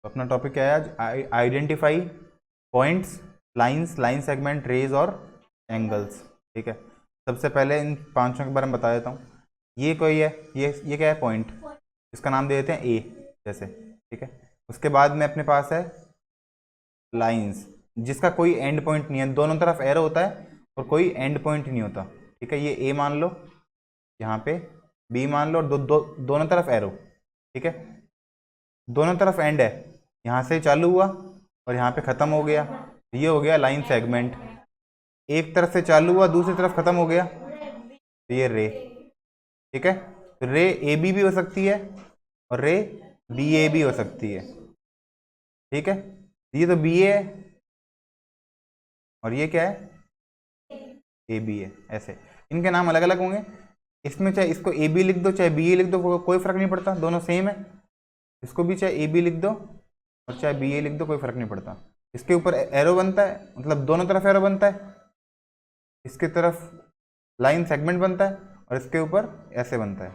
तो अपना टॉपिक क्या है आज? Identify points, lines, line segment, rays और एंगल्स। ठीक है, सबसे पहले इन पांचों के बारे में बता देता हूँ। ये कोई है, ये क्या है? पॉइंट। इसका नाम दे देते हैं ए जैसे। ठीक है, उसके बाद में अपने पास है लाइंस, जिसका कोई एंड पॉइंट नहीं है, दोनों तरफ एरो होता है और कोई एंड पॉइंट नहीं होता। ठीक है, ये ए मान लो, यहाँ पे बी मान लो, और दोनों तरफ एरो। ठीक है, दोनों तरफ एंड है, यहाँ से चालू हुआ और यहाँ पे ख़त्म हो गया, ये हो गया लाइन सेगमेंट। एक तरफ से चालू हुआ, दूसरी तरफ ख़त्म हो गया, तो ये रे। ठीक है, तो रे ए बी भी हो सकती है और रे बी ए भी हो सकती है। ठीक है, ये तो बी ए है और ये क्या है? ए बी है। ऐसे इनके नाम अलग अलग होंगे। इसमें चाहे इसको ए बी लिख दो चाहे बी ए लिख दो, कोई फर्क नहीं पड़ता, दोनों सेम है। इसको भी चाहे ए बी लिख दो और चाहे बी ए लिख दो, कोई फर्क नहीं पड़ता। इसके ऊपर एरो बनता है, मतलब दोनों तरफ एरो बनता है। इसके तरफ लाइन सेगमेंट बनता है और इसके ऊपर ऐसे बनता है,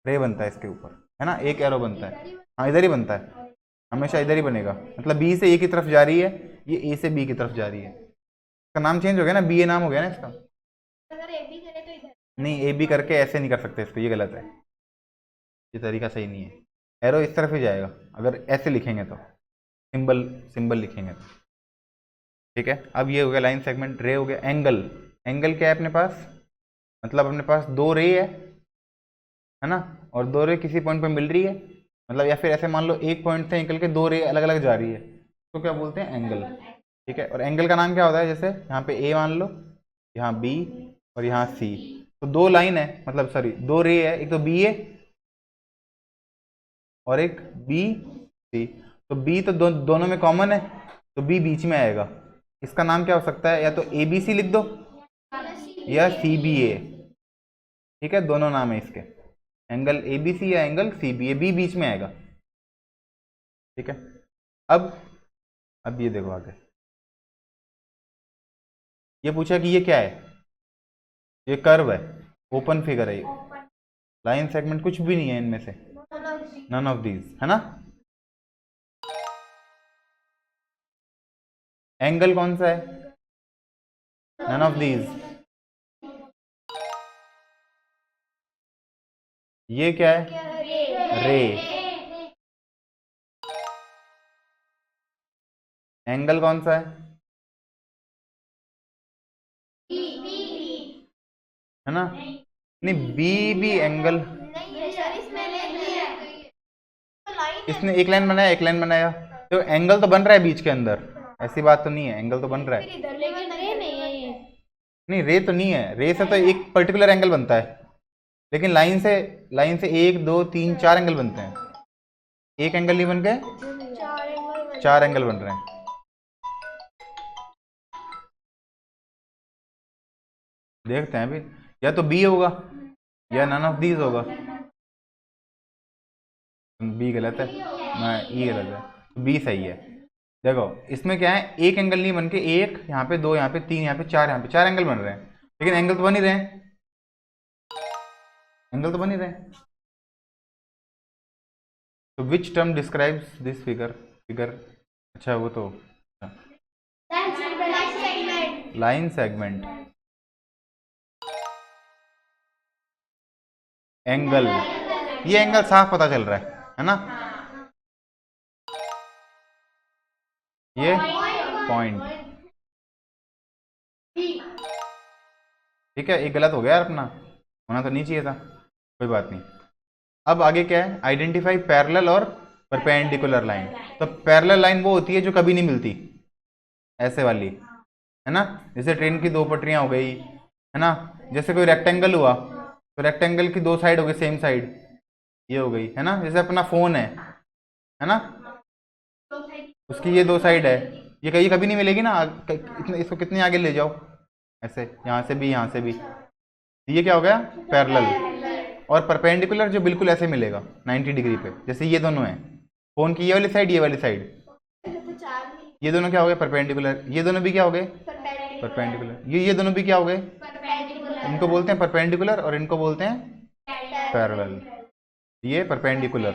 रे बनता है इसके ऊपर, है ना, एक एरो बनता है। हाँ, इधर ही बनता है, हमेशा इधर ही बनेगा, मतलब बी से ए की तरफ जा रही है, ये ए से बी की तरफ जा रही है। इसका नाम चेंज हो गया ना, बी ए नाम हो गया ना इसका। अगर ए बी करे तो इधर नहीं, ए बी करके ऐसे नहीं कर सकते इसको, ये गलत है, ये तरीका सही नहीं है। एरो इस तरफ ही जाएगा अगर ऐसे लिखेंगे तो, सिंबल सिंबल लिखेंगे तो। ठीक है, अब ये हो गया लाइन सेगमेंट। रे हो गया। एंगल, एंगल क्या है अपने पास? मतलब अपने पास दो रे है ना, और दो रे किसी पॉइंट पे मिल रही है, मतलब या फिर ऐसे मान लो एक पॉइंट से निकल के दो रे अलग अलग जा रही है, तो क्या बोलते हैं? एंगल। ठीक है, और एंगल का नाम क्या होता है? जैसे यहाँ पे ए मान लो, यहाँ बी और यहाँ सी, तो दो लाइन है, मतलब सॉरी दो रे है, एक तो बी ए और एक बी सी। तो बी तो दोनों में कॉमन है, तो बी बीच में आएगा। इसका नाम क्या हो सकता है? या तो ए बी सी लिख दो या सी बी ए। ठीक है, दोनों नाम है इसके, एंगल ए बी सी या एंगल सी बी ए, बी बीच में आएगा। ठीक है, अब ये देखो आगे, ये पूछा कि ये क्या है? ये कर्व है, ओपन फिगर है ये, लाइन सेगमेंट कुछ भी नहीं है इनमें से, नन ऑफ दीज, है ना। एंगल कौन सा है? None of these. ये क्या है? रे। एंगल कौन सा है? है ना, नहीं बी भी एंगल। नहीं सर इसमें ले लिया तो लाइन है। इसने एक लाइन बनाया, एक लाइन बनाया, तो एंगल तो बन रहा है बीच के अंदर, ऐसी बात तो नहीं है, एंगल तो बन रहा फिर है। इधर लेकिन रे नहीं है ये। नहीं, रे तो नहीं है, रे से तो एक पर्टिकुलर एंगल बनता है, लेकिन लाइन से एक दो तीन चार एंगल बनते हैं, एक एंगल नहीं बन गए, चार एंगल चार एंगल बन रहे हैं। देखते हैं अभी, या तो बी होगा या नन ऑफ दीज होगा। बी गलत है, मैं ई गलत है, बी सही है। देखो इसमें क्या है, एक एंगल नहीं बन के एक यहाँ पे, दो यहाँ पे, तीन यहाँ पे, चार एंगल बन रहे हैं, लेकिन एंगल तो बन ही रहे हैं, एंगल तो बन ही रहे हैं। तो which term describes this figure? Figure, अच्छा वो तो लाइन सेगमेंट। एंगल, ये एंगल साफ पता चल रहा है ना, ये पॉइंट। ठीक है, एक गलत हो गया यार अपना, होना तो नहीं चाहिए था, कोई बात नहीं। अब आगे क्या है? आइडेंटिफाई पैरेलल और परपेंडिकुलर लाइन। तो पैरेलल लाइन वो होती है जो कभी नहीं मिलती, ऐसे वाली, है ना, जैसे ट्रेन की दो पटरियां हो गई, है ना, जैसे कोई रेक्टेंगल हुआ तो रेक्टेंगल की दो साइड हो गई, सेम साइड, ये हो गई, है ना, जैसे अपना फोन है ना, उसकी ये दो साइड है, ये कहीं कभी नहीं मिलेगी ना, इसको कितने आगे ले जाओ, ऐसे यहाँ से भी यहाँ से भी, ये क्या हो गया? पैरेलल। और परपेंडिकुलर जो बिल्कुल ऐसे मिलेगा 90 डिग्री पे, जैसे ये दोनों है, फोन की ये वाली साइड, ये वाली साइड, ये दोनों क्या हो गए? परपेंडिकुलर। ये दोनों भी क्या हो गए? परपेंडिकुलर। ये दोनों भी क्या हो गए? इनको बोलते हैं परपेंडिकुलर और इनको बोलते हैं पैरेलल। ये perpendicular,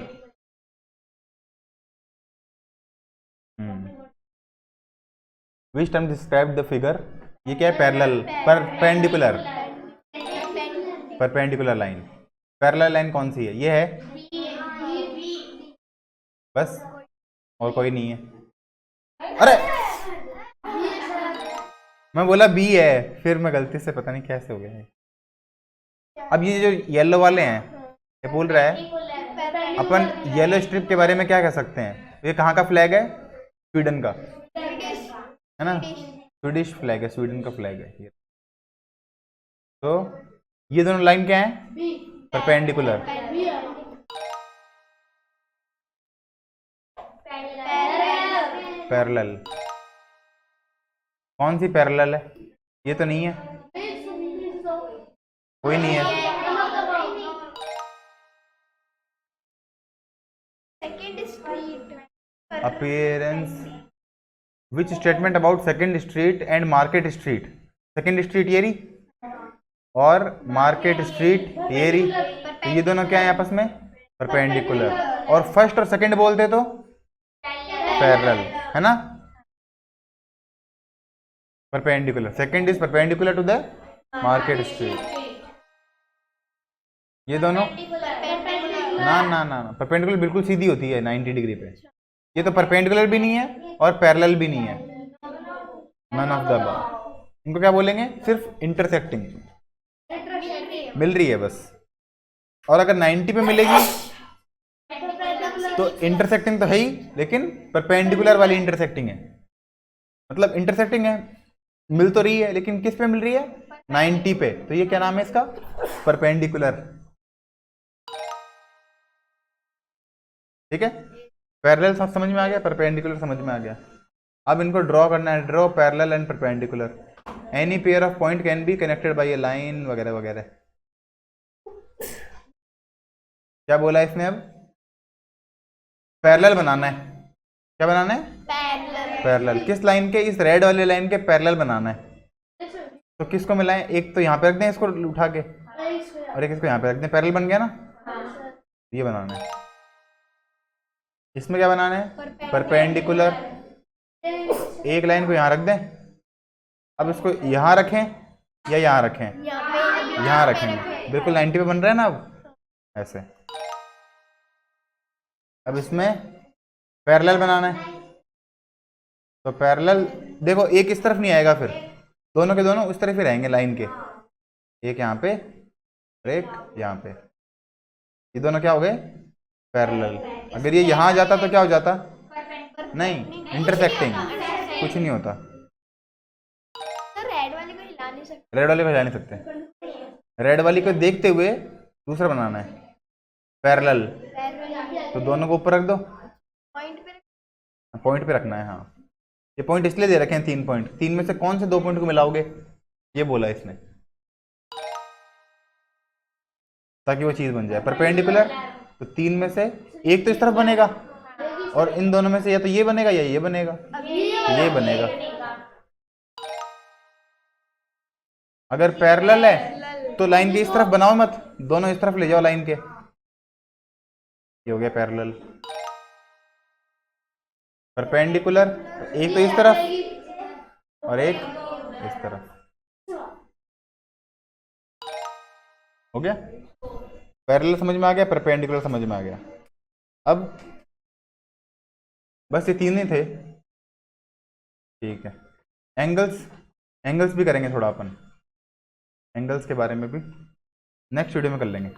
which term describe the figure, ये क्या है, parallel, perpendicular, perpendicular line. Parallel line कौन सी है, ये है बस, और कोई नहीं है। अरे मैं बोला बी है, फिर मैं गलती से पता नहीं कैसे हो गया है। अब ये जो येलो वाले हैं, ये बोल रहा है अपन येलो स्ट्रिप के बारे में क्या कह सकते हैं, ये कहाँ का फ्लैग है, स्वीडन का है ना, स्वीडिश फ्लैग है, स्वीडन का फ्लैग है ये। तो ये दोनों लाइन क्या है, परपेंडिकुलर। पैरेलल, कौन सी पैरेलल है, ये तो नहीं है, कोई नहीं है। Appearance, which statement about second street and market street, second street ये रही और मार्केट स्ट्रीट ये रही, तो ये दोनों क्या है आपस में, परपेंडिकुलर। और फर्स्ट और सेकंड बोलते तो पैरेलल, है ना, perpendicular, second is perpendicular to the market street. ये दोनों ना ना ना ना, परपेंडिकुलर बिल्कुल सीधी होती है 90 डिग्री पे, ये तो परपेंडिकुलर भी नहीं है और पैरेलल भी नहीं है, नन ऑफ द अबव। इनको क्या बोलेंगे, सिर्फ इंटरसेक्टिंग मिल रही है बस। और अगर 90 पे मिलेगी तो इंटरसेक्टिंग तो है ही, लेकिन परपेंडिकुलर वाली इंटरसेक्टिंग है, मतलब इंटरसेक्टिंग है, मिल तो रही है लेकिन किस पे मिल रही है, 90 पे, तो ये क्या नाम है इसका, परपेंडिकुलर। ठीक है, पैरेलल समझ में आ गया, परपेंडिकुलर समझ में आ गया। अब इनको ड्रॉ करना है, draw parallel and perpendicular, any pair of point can be connected by A line, वगैरह वगैरह। क्या बोला इसने, अब पैरेलल बनाना है, क्या बनाना है, पैरेलल, किस लाइन के, इस रेड वाले लाइन के पैरेलल बनाना है। तो किसको मिलाएं, एक तो यहाँ पे रख दें इसको उठा के, और एक इसको यहाँ पे रख दें, पैरेलल बन गया ना, ये बनाना है। इसमें क्या बनाना है, परपेंडिकुलर, एक लाइन को यहाँ रख दें, अब इसको यहाँ रखें या यहाँ रखें, यहाँ रखेंगे, बिल्कुल 90 पे बन रहा है ना, अब ऐसे। अब इसमें पैरेलल बनाना है, तो पैरेलल देखो, एक इस तरफ नहीं आएगा, फिर दोनों के दोनों उस तरफ ही रहेंगे लाइन के, एक यहाँ पे और एक यहाँ पे, ये दोनों क्या हो गए, पैरेलल। अगर ये यहाँ आ जाता तो क्या हो जाता, नहीं, इंटरसेक्टिंग, कुछ नहीं होता। रेड वाले को हिला नहीं सकते, रेड वाली को देखते हुए दूसरा बनाना है, पैरेलल, तो दोनों को ऊपर रख दो, पॉइंट पे रखना है। हाँ, ये पॉइंट इसलिए दे रखे हैं 3 पॉइंट, 3 में से कौन से 2 पॉइंट को मिलाओगे, ये बोला इसने, ताकि वो चीज बन जाए परपेंडिकुलर। तो 3 में से एक तो इस तरफ बनेगा, और इन दोनों में से या तो ये बनेगा या ये बनेगा, ये बनेगा। अगर पैरेलल है तो लाइन के इस तरफ बनाओ मत, दोनों इस तरफ ले जाओ लाइन के, ये हो गया पैरेलल। परपेंडिकुलर, एक तो इस तरफ और एक इस तरफ, हो गया। पैरेलल समझ में आ गया, परपेंडिकुलर समझ में आ गया। अब बस ये 3 ही थे, ठीक है। एंगल्स, एंगल्स भी करेंगे थोड़ा अपन, एंगल्स के बारे में भी नेक्स्ट वीडियो में कर लेंगे।